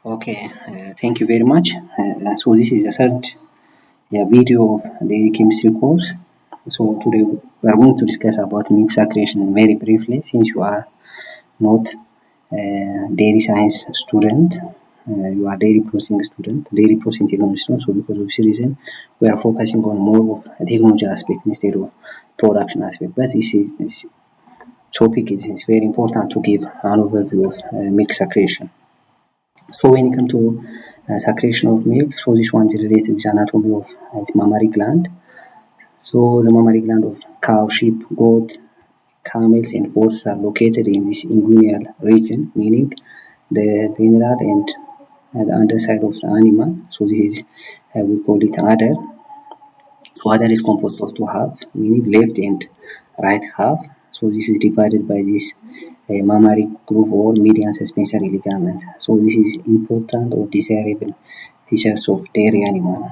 Okay, thank you very much. So this is the third video of the chemistry course. So today we are going to discuss about milk secretion very briefly, since you are not dairy science student. You are dairy processing student, dairy processing technology student. So because of this reason, we are focusing on more of technology aspect instead of production aspect. But this topic is very important to give an overview of milk secretion. So when it comes to secretion of milk, so this one is related with anatomy of its mammary gland. So the mammary gland of cow, sheep, goat, camels, and horses are located in this inguinal region, meaning the ventral and the underside of the animal. So this is we call it udder. So udder is composed of two halves, meaning left and right half. So this is divided by this mammary groove or median suspensory ligament. So this is important or desirable features of dairy animal.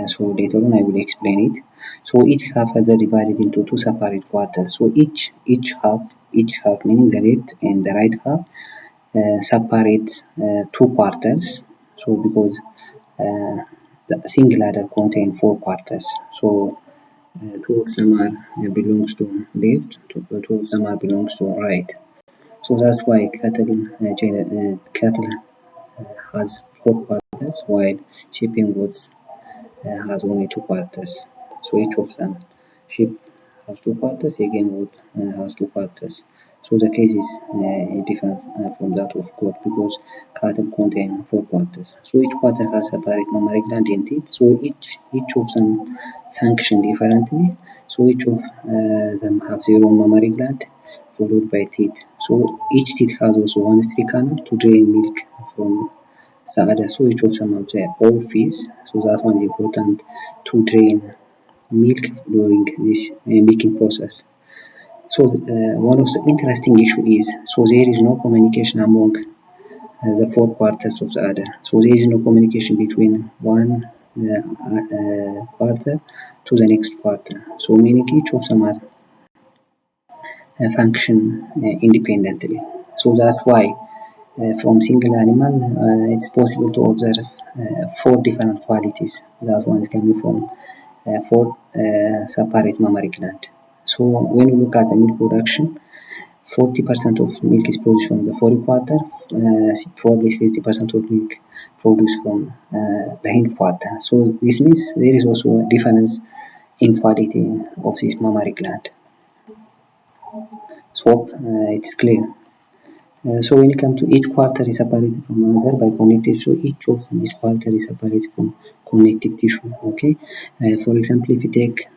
So later on I will explain it. So each half is divided into two separate quarters. So each half meaning the left and the right half separate two quarters. So because the single ladder contain four quarters. So two of them are belongs to left, two of them are belongs to right. So that's why cattle has four quarters, while sheep and goats has only two quarters. So each of them, sheep has two quarters, again goat has two quarters. So the case is different from that of goat because cattle contain four quarters. So each quarter has separate mammary gland in it. So each of them function differently. So each of them have their own mammary gland followed by teeth. So each teeth has also one streak canal to drain milk from the other. So each of them have their own fees. So that one is important to drain milk during this milking process. So one of the interesting issue is there is no communication among the four quarters of the udder. So there is no communication between one quarter to the next quarter. So meaning each of them are function independently. So that's why from single animal it's possible to observe four different qualities that one is coming from four separate mammary gland. So when we look at the milk production, 40% of milk is produced from the forequarter, probably 60% of milk produced from the hindquarter. So this means there is also a difference in quality of this mammary gland. So it's clear. So when it comes to each quarter is separated from another by connective, so each of this quarter is separated from connective tissue. Okay, for example, if you take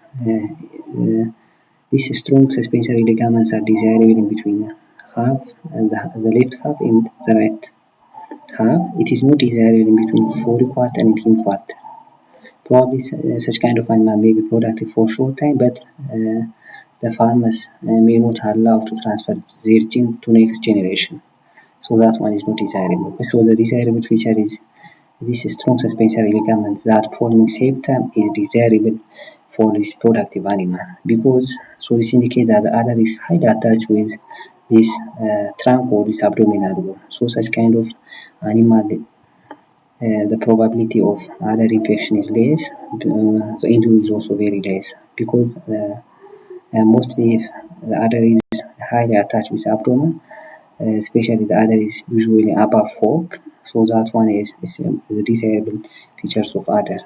these strong suspensory ligaments are desirable in between half the left half and the right half. It is not desirable in between forequarter and hindquarter. Probably such kind of animal may be productive for a short time, but the farmers may not allow to transfer their gene to next generation. So that one is not desirable. So the desirable feature is this strong suspensory ligament that forming septum is desirable for this productive animal because this indicates that the udder is highly attached with this trunk or this abdominal wall. So such kind of animal the probability of udder infection is less, the injury is also very less because mostly if the udder is highly attached with abdomen, especially the udder is usually above fork, so that one is the desirable features of udder.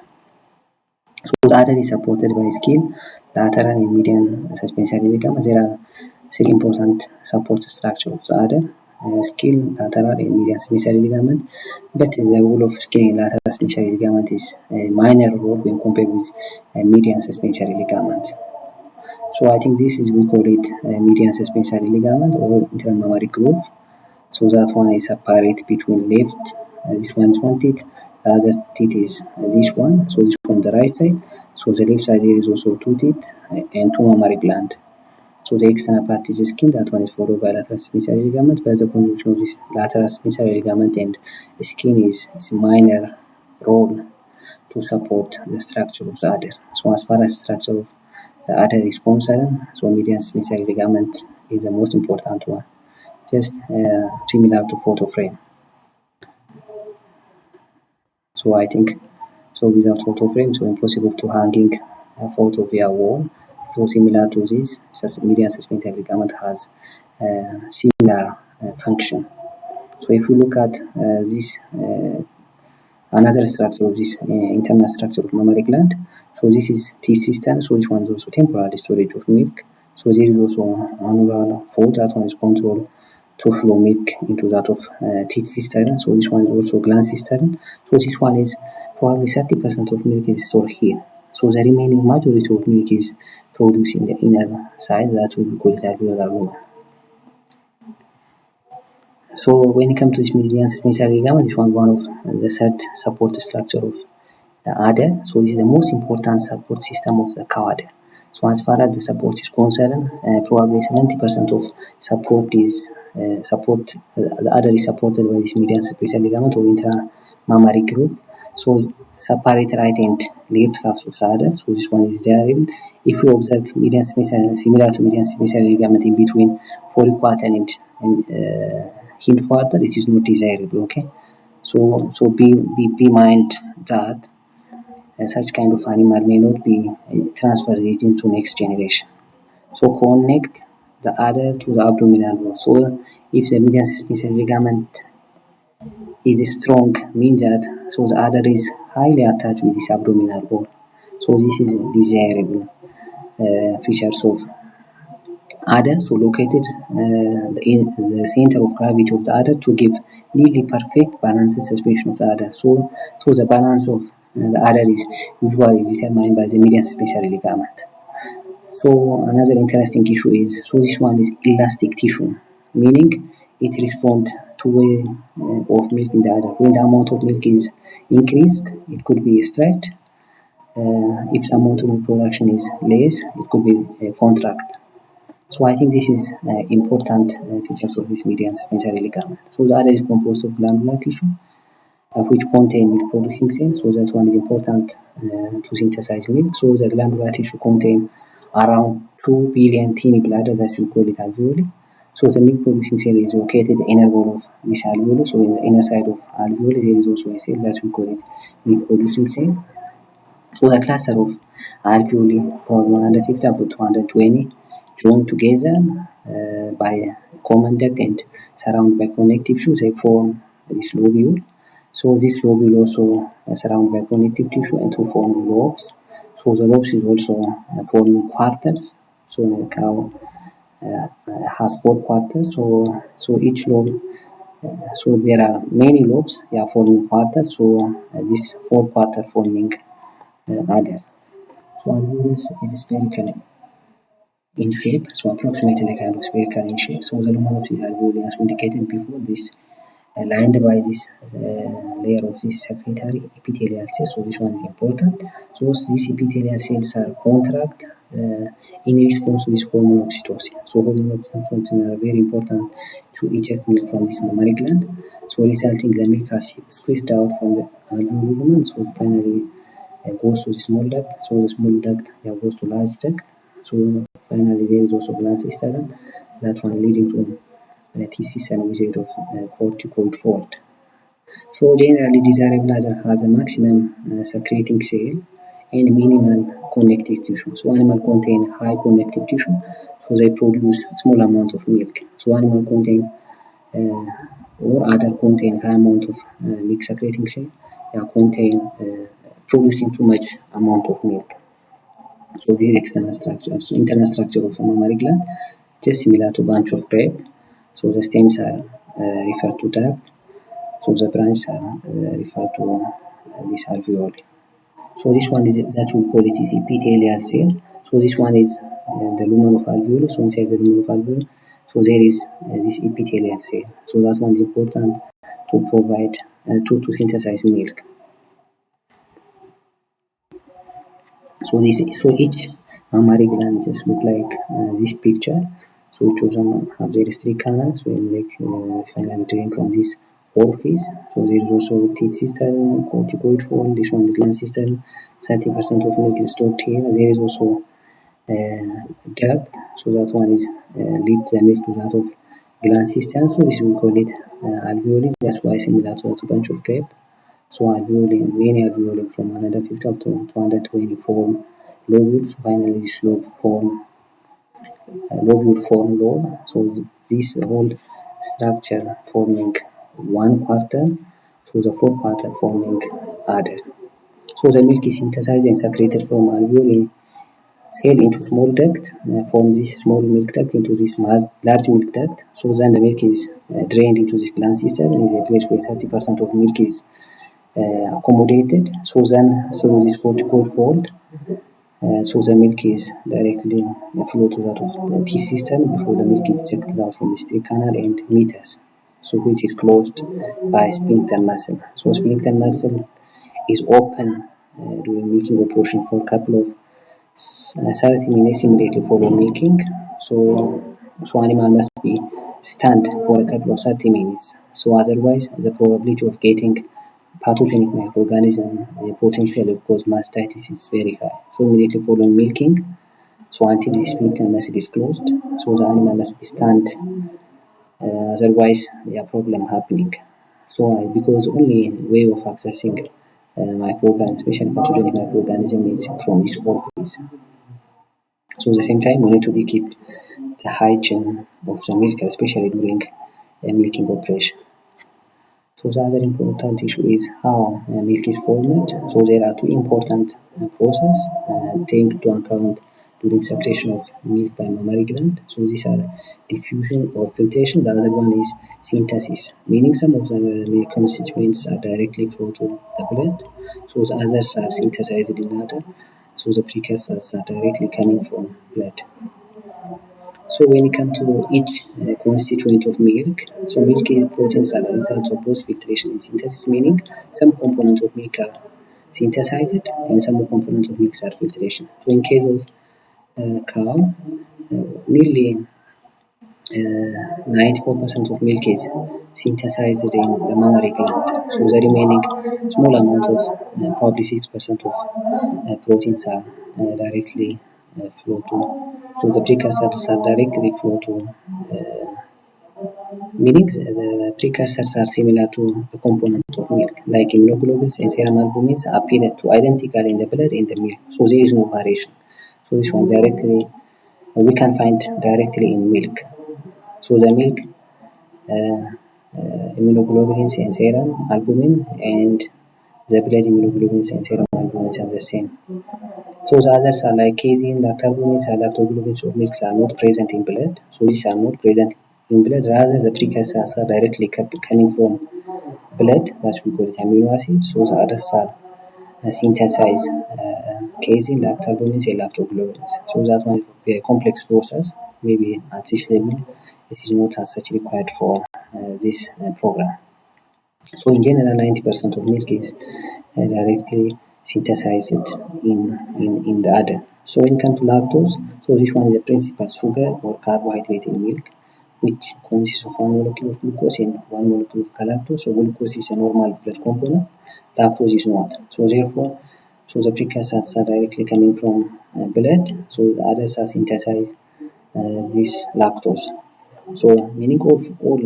So the udder is supported by skin, lateral and median suspensory ligaments. There are three important support structure of the udder: skin, lateral, and median suspensory ligament. But the role of skin and lateral suspensory ligament is a minor role when compared with median suspensory ligament. So I think this is we call it median suspensory ligament or intermammary groove. So that one is separate between left, this one is one teeth, the other teeth is this one, so this one the right side. So the left side here is also two teeth and two mammary gland. So the external part is the skin, that one is followed by lateral suspensory ligament, but the conjunction of this lateral suspensory ligament and skin is minor role to support the structure of the udder. So as far as structure of the udder is concerned, so median suspensory ligament is the most important one, just similar to photo frame. So I think so without photo frame, so impossible to hanging a photo via wall. So similar to this, median suspensor ligament has similar function. So if you look at this another structure of this internal structure of mammary gland, so this is teeth system. So this one is also temporary storage of milk. So there is also annular fold, that one is control to flow milk into that of teeth cistern. So this one is also gland cistern. So this one is probably 30% of milk is stored here. So the remaining majority of milk is produced in the inner side, that we call it alveolar wall. So when it comes to this median suspensor ligament, this one of the third support structure of the adder. So this is the most important support system of the cow adder. So as far as the support is concerned, probably 70% of support is the adder is supported by this median suspensor ligament or intramammary groove. So separate right and left halves of the adder. So this one is variable. If you observe median suspensor similar to median suspensor ligament in between forequarter and hindquarter, it is not desirable. Okay, so be mind that such kind of animal may not be transferred genes to next generation. So connect the adder to the abdominal wall. So if the median suspensor ligament is strong, means that so the adder is highly attached with this abdominal wall. So this is desirable features of adder. So located in the center of gravity of the adder to give nearly perfect balanced suspension of the adder. So the balance of the adder is usually determined by the median suspensor ligament. So another interesting issue is, so this one is elastic tissue, meaning it responds to way of milk in the adder. When the amount of milk is increased, it could be stretched. If the amount of production is less, it could be contract. So I think this is important features of this median suspensor ligament. So the adder is composed of glandular tissue which contain milk producing cells. So that one is important to synthesize milk. So the glandular tissue contain around 2 billion tiny bladders, as we call it, alveoli. So the milk producing cell is located in the inner wall of this alveolus. So in the inner side of alveolus there is also a cell that we call it milk producing cell. So the cluster of alveoli from 150 up to 220 joined together by common duct and surrounded by connective tissue, they form this lobule. So this lobule also surrounded by connective tissue and to form lobes. So the lobes is also forming quarters. So the cow has 4 quarters. So each lobe, so there are many lobes, they are forming quarters. So this 4 quarter forming adder. So alveolus is spherical in shape, so approximately kind of spherical in shape. So the lumen of this alveoli, as indicated before, this lined by this layer of this secretory epithelial cells. So this one is important. So these epithelial cells are contract in response to this hormone oxytocin. So hormone oxytocin are very important to eject milk from this mammary gland. So resulting the milk is squeezed out from the alveolar lumen. So finally goes to the small duct. So the small duct goes to large duct. So finally there is also gland cistern, that one leading to thesis and wizard of corticoid fold. So generally desirable adder has a maximum secreting cell and minimal connective tissue. So animal contain high connective tissue, so they produce small amount of milk. So animal contain or adder contain high amount of milk secreting cell, contain producing too much amount of milk. So this is external structure. So internal structure of a mammary gland, just similar to bunch of grape. So the stems are referred to duct. So the branches are referred to this alveoli. So this one is that we call it is epithelial cell. So this one is the lumen of alveolus. So inside the lumen of alveolus, so there is this epithelial cell. So that one is important to provide to synthesize milk. So each mammary gland just look like this picture. So each of them have their three canals. So like finally drain from this orifice. So there is also teeth cistern, corticoid fold. This one the gland cistern. 30% of milk is stored here. There is also duct. So that one is leads the milk to that of gland cistern. So this we call it alveoli. That's why similar to a bunch of grape. So alveoli, many alveoli from 150 up to 220 form lobules. Finally, this lobule form lobe. So this whole structure forming one quarter. So the four quarter forming other. So the milk is synthesized and secreted from alveoli cell into small duct, from this small milk duct into this large milk duct. So then the milk is drained into this gland system, and is a place where 30% of milk is accommodated. So then through this cortical fold, so the milk is directly flow to that of the teeth system before the milk is ejected out from the stomach canal and meatus, so which is closed by sphincter muscle. So sphincter muscle is open during milking operation for a couple of 30 minutes immediately following milking. So animal must be stand for a couple of 30 minutes. So otherwise, the probability of getting pathogenic microorganism, the potential of cause mastitis is very high. So immediately following milking, so until the sphincter muscle is closed, so the animal must be stand. Otherwise, there are problem happening. So because only way of accessing microorganisms, especially pathogenic microorganism, is from this orifice. So at the same time, we need to be keep the hygiene of the milk, especially during milking operation. So the other important issue is how milk is formed. So there are two important processes take to account during secretion of milk by mammary gland. So these are diffusion or filtration. The other one is synthesis, meaning some of the milk constituents are directly flow to the blood. So the others are synthesized in other. So the precursors are directly coming from blood. So when it comes to each constituent of milk, so milk proteins are results of both filtration and synthesis, meaning some components of milk are synthesized and some components of milk are filtration. So in case of cow, nearly 94% of milk is synthesized in the mammary gland. So the remaining small amount of probably 6% of proteins are directly flow to. So the precursors are directly flow to, meaning the precursors are similar to the component of milk, like immunoglobulins and serum albumins appear to identical in the blood and the milk. So there is no variation. So this one directly we can find directly in milk. So the milk, immunoglobulins and serum albumin, and the blood immunoglobulins and serum albumins are the same. So the others are like casein, lactalbumins, and lactoglobulins of milk are not present in blood. So these are not present in blood. Rather, the precursors are directly coming from blood. That's we call it amino acids. So the others are synthesized casein, lactalbumins, and lactoglobulins. So that one is a very complex process. Maybe at this level, it is not as such required for this program. So in general, 90% of milk is directly synthesized in the udder. So when it comes to lactose, so this one is the principal sugar or carbohydrate in milk, which consists of one molecule of glucose and one molecule of galactose. So glucose is a normal blood component, lactose is not. So therefore, so the precursors are directly coming from blood, so the others are synthesized this lactose. So meaning of all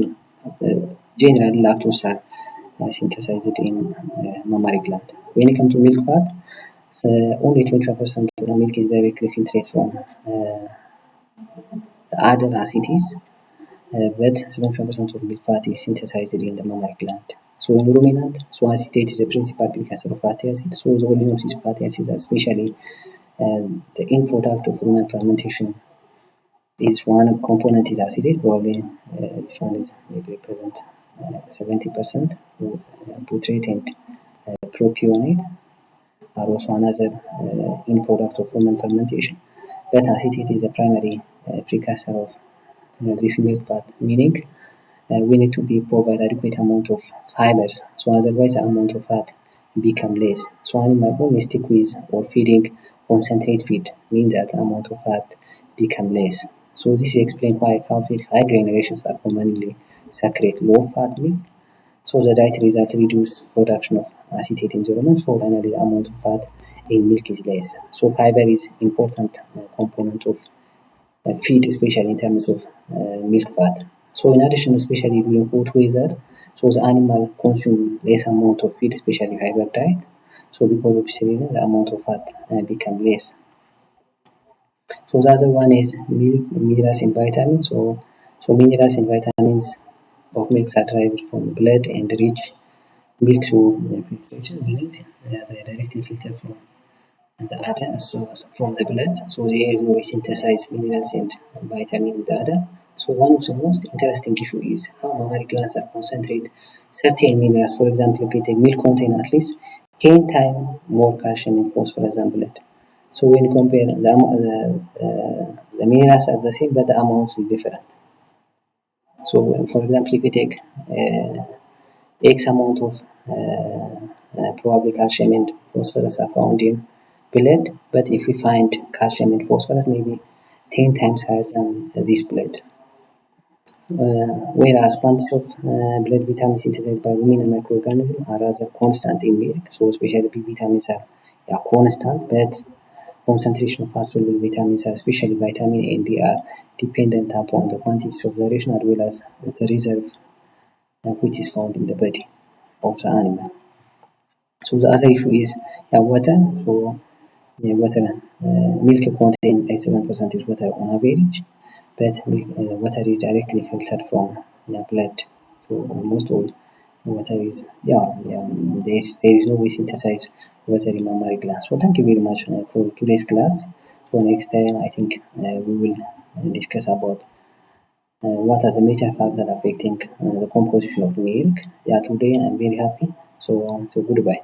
generally lactose are synthesized in mammary gland. When it comes to milk fat, so only 25% of the milk is directly filtered from the other acids, but 75% of milk fat is synthesized in the mammary gland. So in ruminant, so acetate is a principal precursor of fatty acids. So the oleinosis fatty acids, especially the end product of rumen fermentation, is one component is acetate. Probably this one is maybe represent 70%. Butyrate and propionate are also another end product of rumen fermentation. But acetate is a primary precursor of this milk fat, meaning we need to be provide adequate amount of fibers. So otherwise the amount of fat become less. So animal only stick with or feeding concentrate feed means that amount of fat become less. So this explains why cow feed high grain ratios are commonly secrete low fat milk. So the diet results reduce production of acetate in the rumen. So finally the amount of fat in milk is less. So fiber is important component of feed, especially in terms of milk fat. So in addition, especially during hot weather, so the animal consume less amount of feed, especially fiber diet. So because of this reason, the amount of fat become less. So the other one is milk, minerals and vitamins. So minerals and vitamins of milk are derived from blood and rich milk through filtration, meaning they directly filter from the udder, so from the blood. So they usually synthesize minerals and vitamin in the udder. So one of the most interesting issue is how mammary glands are concentrate certain minerals. For example, if we take milk contain at least 10 times more calcium and phosphorus than blood. So when you compare the minerals are the same, but the amounts is different. So for example, if we take X amount of probably calcium and phosphorus are found in blood, but if we find calcium and phosphorus maybe 10 times higher than this blood. Whereas quantities of blood vitamins synthesized by women and microorganisms are rather constant in milk, so especially B vitamins are constant, but concentration of fat-soluble vitamins, especially vitamin A and D, are dependent upon the quantities of the ration as well as the reserve which is found in the body of the animal. So the other issue is water. So water milk contain 87% is water on average, but water is directly filtered from the blood. So almost all water is there is no way synthesize water in mammary gland. So thank you very much for today's class. So next time I think we will discuss about what are the major factors affecting the composition of milk. Yeah, today I'm very happy. So goodbye.